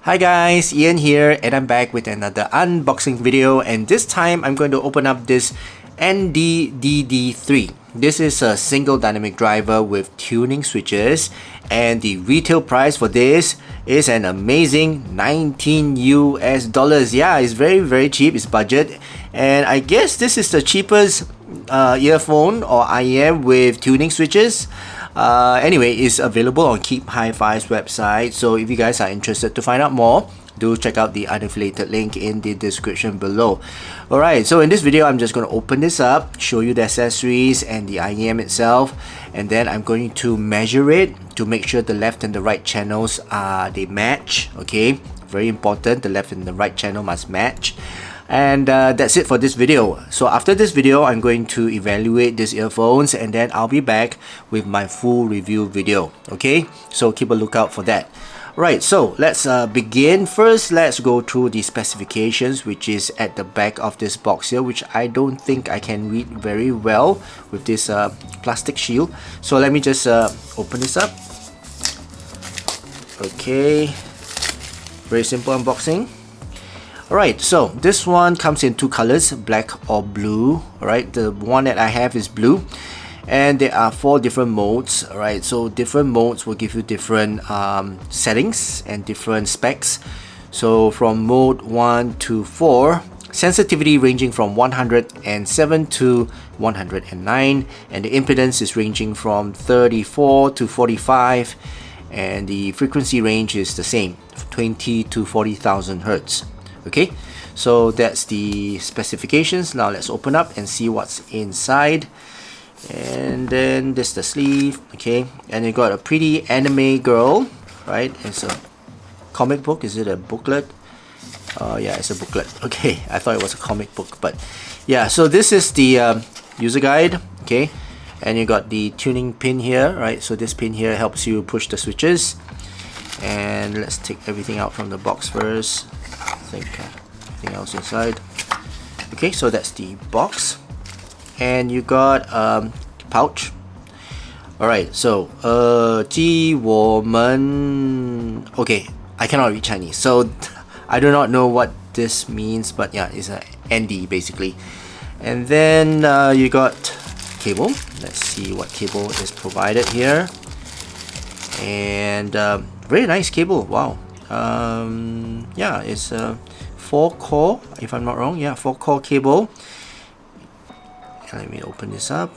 Hi guys, Ian here and I'm back with another unboxing video, and this time I'm going to open up this DD3. This is a single dynamic driver with tuning switches, and the retail price for this is an amazing 19 US dollars. Yeah, it's very cheap, it's budget, and I guess this is the cheapest earphone or IEM with tuning switches. Anyway, it's available on Keep Hi-Fi's website, so if you guys are interested to find out more, do check out the unaffiliated link in the description below. Alright, so in this video I'm just going to open this up, show you the accessories and the IEM itself, and then I'm going to measure it to make sure the left and the right channels they match. Okay, very important, the left and the right channel must match. And that's it for this video. So after this video, I'm going to evaluate these earphones, and then I'll be back with my full review video. Okay, so keep a lookout for that. Right, so let's begin. First, let's go through the specifications, which is at the back of this box here, which I don't think I can read very well with this plastic shield. So let me just open this up. Okay, very simple unboxing. Alright, so this one comes in two colors, black or blue. Alright, the one that I have is blue, and there are 4 different modes. Alright, so different modes will give you different settings and different specs. So from mode 1 to 4, sensitivity ranging from 107 to 109, and the impedance is ranging from 34 to 45, and the frequency range is the same, 20 to 40,000 Hertz. Okay, so that's the specifications. Now let's open up and see what's inside. And then this is the sleeve. Okay, and you got a pretty anime girl, right? It's a comic book. Is it a booklet? Yeah, it's a booklet. Okay, I thought it was a comic book, but yeah. So this is the user guide. Okay, and you got the tuning pin here, right? So this pin here helps you push the switches. And let's take everything out from the box first. I think everything else inside. Okay, so that's the box, and you got pouch. Alright, so 鸡我们 okay, I cannot read Chinese, so I do not know what this means, but yeah, it's a ND basically. And then you got cable. Let's see what cable is provided here. And very nice cable. Wow. Yeah, it's a 4-core, if I'm not wrong. Yeah, 4-core cable. Let me open this up.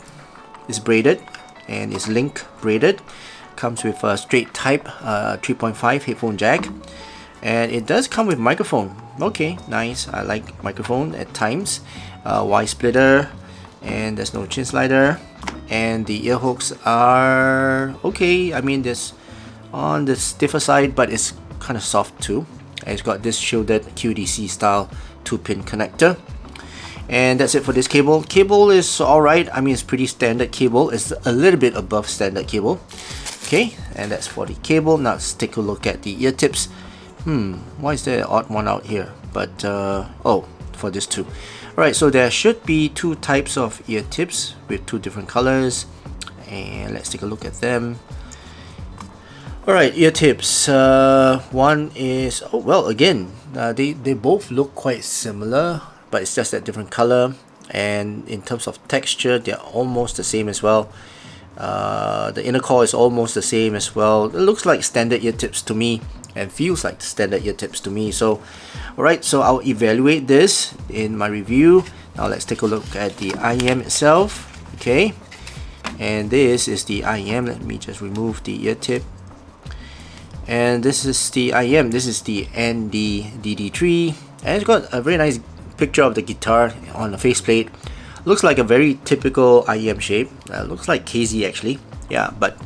It's braided, and it's link braided. Comes with a straight type 3.5 headphone jack, and it does come with microphone. Okay, nice. I like microphone at times. Y splitter, and there's no chin slider, and the ear hooks are okay. I mean, this on the stiffer side, but it's kind of soft too. And it's got this shielded QDC style 2-pin connector. And that's it for this cable. Cable is alright. I mean, it's pretty standard cable. It's a little bit above standard cable. Okay, and that's for the cable. Now let's take a look at the ear tips. Why is there an odd one out here? But oh, for this too. Alright, so there should be 2 types of ear tips with 2 different colors, and let's take a look at them. Alright, ear tips. One is, oh well, again, they both look quite similar, but it's just that different color, and in terms of texture they're almost the same as well. The inner core is almost the same as well. It looks like standard ear tips to me, and feels like standard ear tips to me. So alright, so I'll evaluate this in my review. Now let's take a look at the IEM itself. Okay, and this is the IEM. Let me just remove the ear tip. And this is the IEM. This is the DD3, and it's got a very nice picture of the guitar on the faceplate. Looks like a very typical IEM shape. Looks like KZ actually. Yeah, but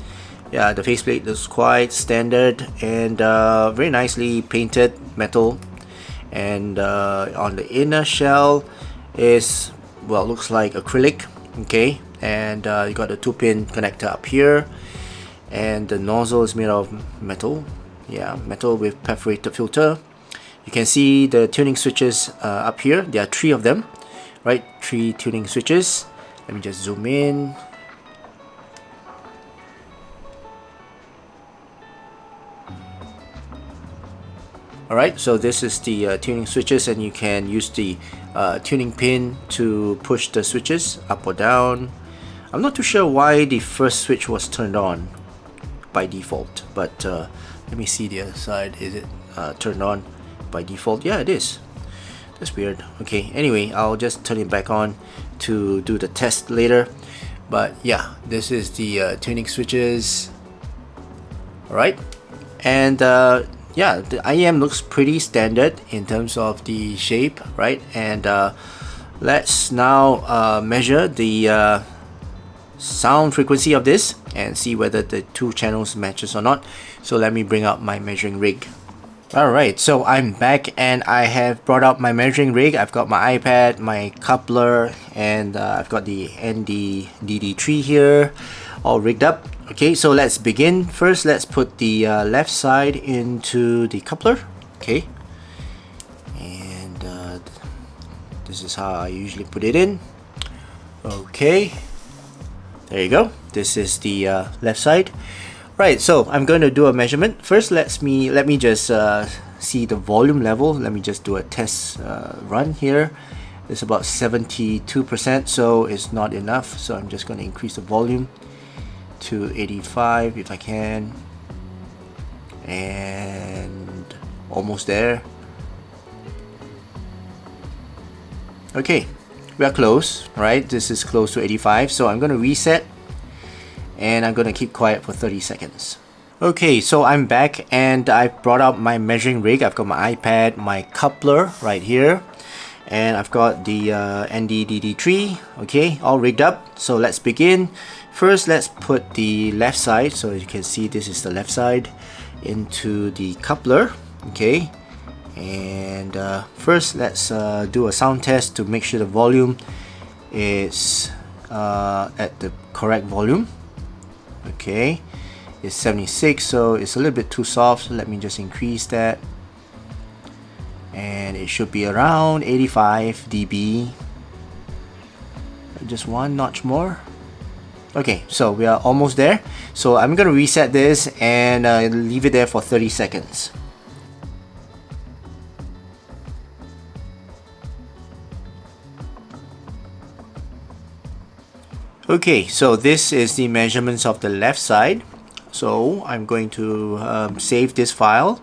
yeah, the faceplate looks quite standard, and very nicely painted metal. And on the inner shell is, well, looks like acrylic. Okay, and you got a 2-pin connector up here, and the nozzle is made of metal. Yeah, metal with perforated filter. You can see the tuning switches up here. There are 3 of them, right? 3 tuning switches. Let me just zoom in. Alright, so this is the tuning switches, and you can use the tuning pin to push the switches up or down. I'm not too sure why the first switch was turned on by default, but let me see the other side. Is it turned on by default? Yeah, it is. That's weird. Okay, anyway, I'll just turn it back on to do the test later. But yeah, this is the tuning switches. Alright, and yeah, the IEM looks pretty standard in terms of the shape, right? And let's now measure the sound frequency of this and see whether the two channels matches or not. So let me bring up my measuring rig. Alright, so I'm back and I have brought out my measuring rig. I've got my iPad, my coupler, and I've got the DD3 here all rigged up. Okay, so let's begin. First, let's put the left side into the coupler. Okay, and this is how I usually put it in. Okay, there you go. This is the left side. Right, so I'm going to do a measurement. First, let me just see the volume level. Let me just do a test run here. It's about 72%, so it's not enough. So I'm just going to increase the volume to 85 if I can, and almost there. Okay, we are close, right? This is close to 85, so I'm going to reset and I'm going to keep quiet for 30 seconds. Okay, so I'm back and I brought out my measuring rig. I've got my iPad, my coupler right here, and I've got the DD3, okay, all rigged up. So let's begin. First, let's put the left side, so you can see this is the left side, into the coupler, okay. And first, let's do a sound test to make sure the volume is at the correct volume. Okay, it's 76, so it's a little bit too soft, so let me just increase that, and it should be around 85 dB. Just one notch more. Okay, so we are almost there. So I'm gonna reset this and leave it there for 30 seconds. Okay, so this is the measurements of the left side. So I'm going to save this file,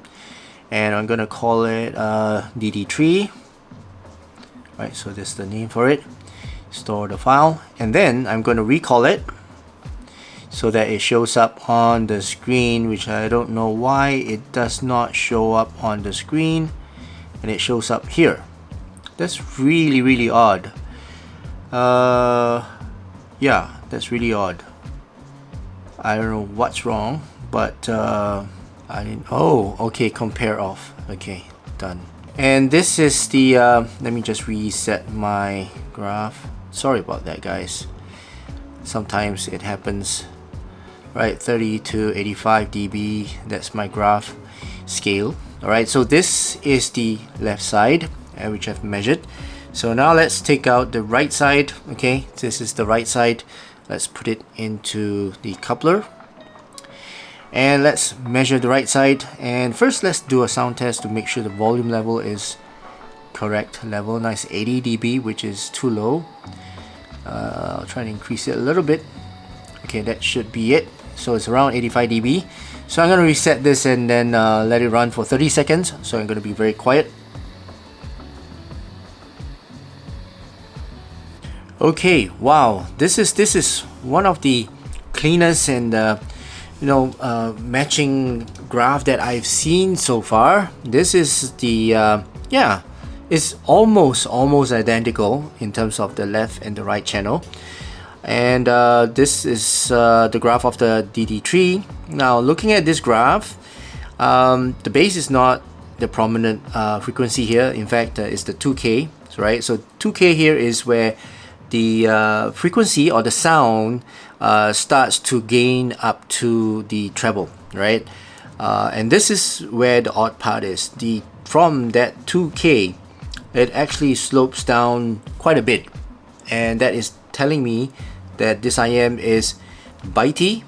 and I'm gonna call it DD3. Right, so this is the name for it. Store the file, and then I'm going to recall it so that it shows up on the screen, which I don't know why it does not show up on the screen, and it shows up here. That's really odd. Yeah, that's really odd. I don't know what's wrong, but I didn't. Oh, okay, compare off. Okay, done. And this is the let me just reset my graph. Sorry about that, guys. Sometimes it happens. Right, 30 to 85 dB, that's my graph scale. Alright, so this is the left side, which I've measured. So now let's take out the right side. Okay, this is the right side. Let's put it into the coupler, and let's measure the right side. And first, let's do a sound test to make sure the volume level is correct level. Nice, 80 dB, which is too low. I'll try to increase it a little bit. Okay, that should be it. So it's around 85 dB. So I'm going to reset this and then let it run for 30 seconds. So I'm going to be very quiet. Okay, wow, this is one of the cleanest and matching graph that I've seen so far. This is the yeah, it's almost identical in terms of the left and the right channel. And this is the graph of the DD3. Now, looking at this graph, the base is not the prominent frequency here. In fact, it's the 2K, right? So 2K here is where the frequency or the sound starts to gain up to the treble, right? And this is where the odd part is. From that 2K, it actually slopes down quite a bit, and that is telling me that this IEM is bitey,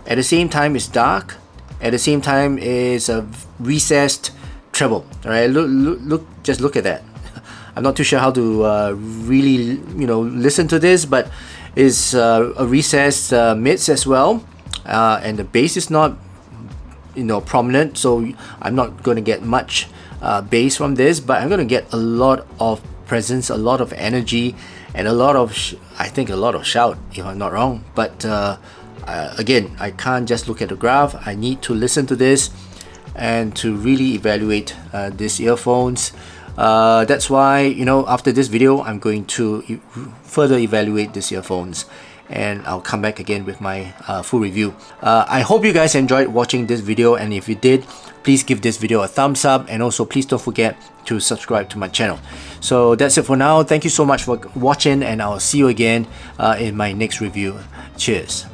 at the same time it's dark, at the same time is a recessed treble. All right, just look at that. I'm not too sure how to really, listen to this, but it's a recessed mids as well, and the bass is not, prominent, so I'm not going to get much bass from this, but I'm going to get a lot of presence, a lot of energy, and a lot of I think a lot of shout, if I'm not wrong. But again, I can't just look at the graph. I need to listen to this and to really evaluate these earphones. That's why, after this video, I'm going to further evaluate these earphones, and I'll come back again with my full review. I hope you guys enjoyed watching this video, and if you did, please give this video a thumbs up, and also please don't forget to subscribe to my channel. So that's it for now. Thank you so much for watching, and I'll see you again in my next review. Cheers.